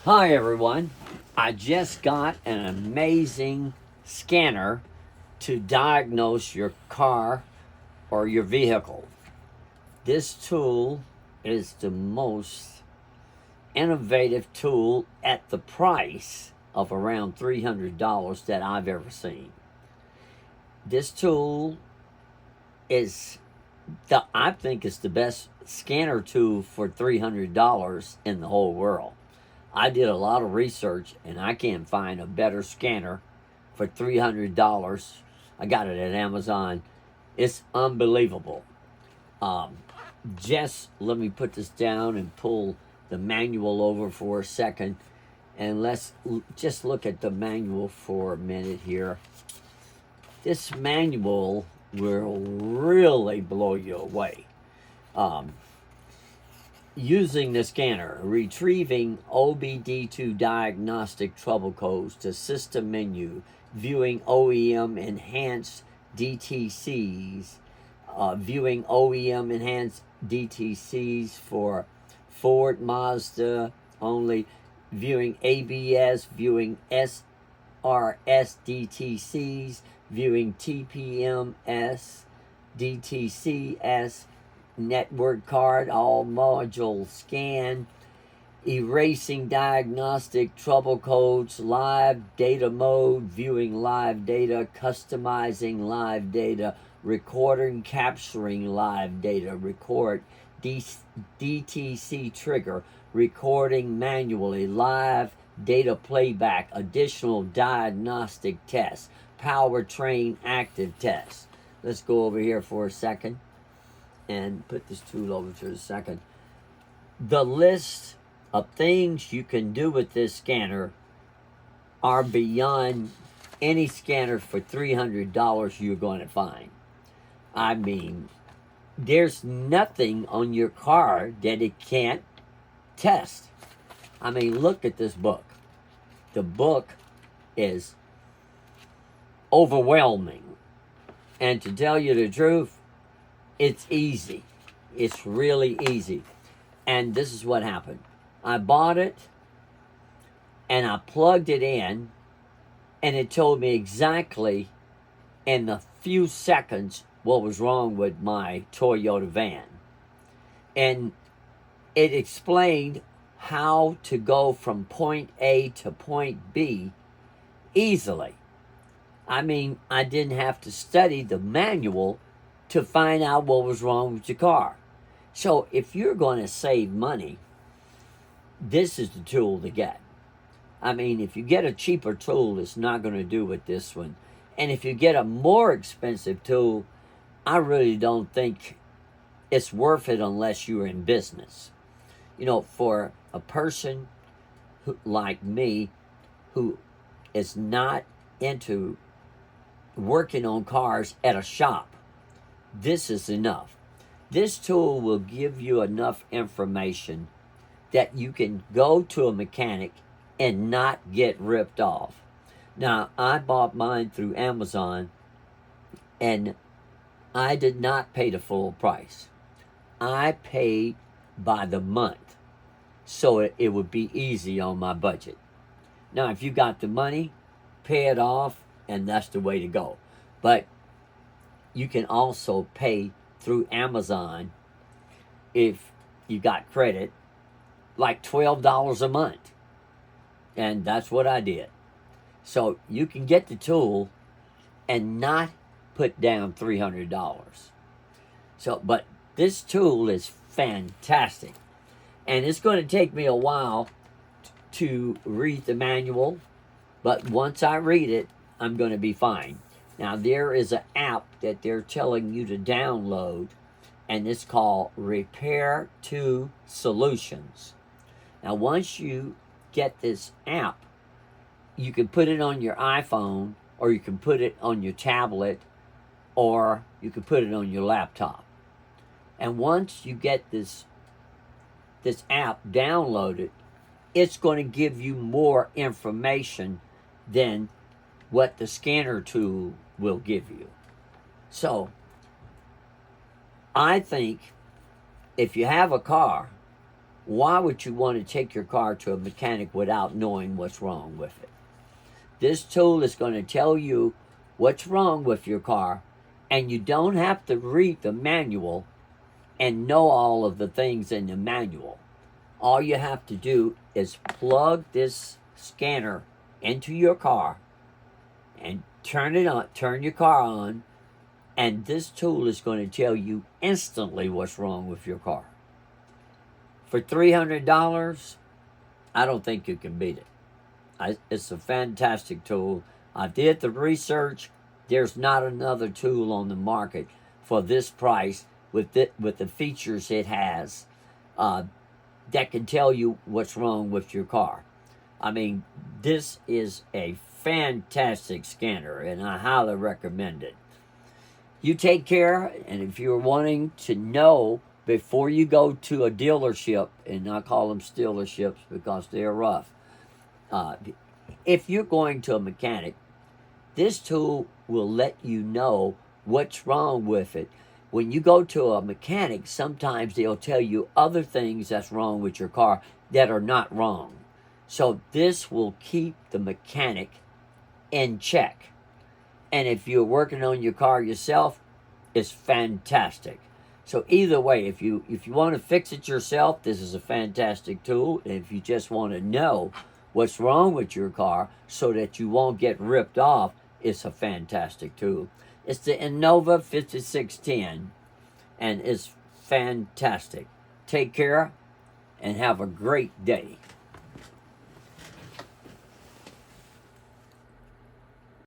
Hi everyone. I just got an amazing scanner to diagnose your car or your vehicle. This tool is the most innovative tool at the price of around $300 that I've ever seen. This tool is I think it's the best scanner tool for $300 in the whole world. I did a lot of research and I can't find a better scanner for $300. I got it at Amazon. It's unbelievable. Um, just let me put this down and pull the manual over for a second. And let's just look at the manual for a minute here. This manual will really blow you away. Um, Using the scanner, retrieving OBD2 diagnostic trouble codes to system menu, viewing OEM enhanced DTCs, viewing OEM enhanced DTCs for Ford, Mazda only, viewing ABS, viewing SRS DTCs, viewing TPMS, DTCS, network card, all module scan, erasing diagnostic trouble codes, live data mode, viewing live data, customizing live data, recording, capturing live data, record DTC trigger, recording manually, live data playback, additional diagnostic tests, powertrain active tests. Let's go over here for a second and put this tool over to the second. The list of things you can do with this scanner are beyond any scanner for $300 you're going to find. I mean, there's nothing on your car that it can't test. I mean, look at this book. The book is overwhelming. And to tell you the truth, it's easy. It's really easy. And this is what happened. I bought it and I plugged it in and it told me exactly in a few seconds what was wrong with my Toyota van. And it explained how to go from point A to point B easily. I mean, I didn't have to study the manual to find out what was wrong with your car. So if you're going to save money, this is the tool to get. I mean, if you get a cheaper tool, it's not going to do with this one. And if you get a more expensive tool, I really don't think it's worth it unless you're in business. You know, for a person like me who is not into working on cars at a shop, this is enough. This tool will give you enough information that you can go to a mechanic and not get ripped off. Now, I bought mine through Amazon and I did not pay the full price. I paid by the month so it would be easy on my budget. Now, if you got the money, pay it off, and that's the way to go. But you can also pay through Amazon if you got credit, like $12 a month. And that's what I did. So you can get the tool and not put down $300. So, but this tool is fantastic. And it's going to take me a while to read the manual, but once I read it, I'm going to be fine. Now, there is an app that they're telling you to download, and it's called Repair to Solutions. Now, once you get this app, you can put it on your iPhone, or you can put it on your tablet, or you can put it on your laptop. And once you get this app downloaded, it's going to give you more information than what the scanner tool will give you. So, I think if you have a car Why would you want to take your car to a mechanic without knowing what's wrong with it? This tool is going to tell you what's wrong with your car, and you don't have to read the manual and know all of the things in the manual. All you have to do is plug this scanner into your car and turn it on, turn your car on, and this tool is going to tell you instantly what's wrong with your car. For $300, I don't think you can beat it. It's a fantastic tool. I did the research. There's not another tool on the market for this price with the features it has that can tell you what's wrong with your car. I mean, this is a fantastic scanner, and I highly recommend it. You take care, and if you're wanting to know before you go to a dealership, and I call them stealerships because they're rough, if you're going to a mechanic, this tool will let you know what's wrong with it. When you go to a mechanic, sometimes they'll tell you other things that's wrong with your car that are not wrong. So this will keep the mechanic in check. And if you're working on your car yourself, it's fantastic. So either way, if you want to fix it yourself, this is a fantastic tool. And if you just want to know what's wrong with your car so that you won't get ripped off, it's a fantastic tool. It's the Innova 5610, and it's fantastic. Take care and have a great day.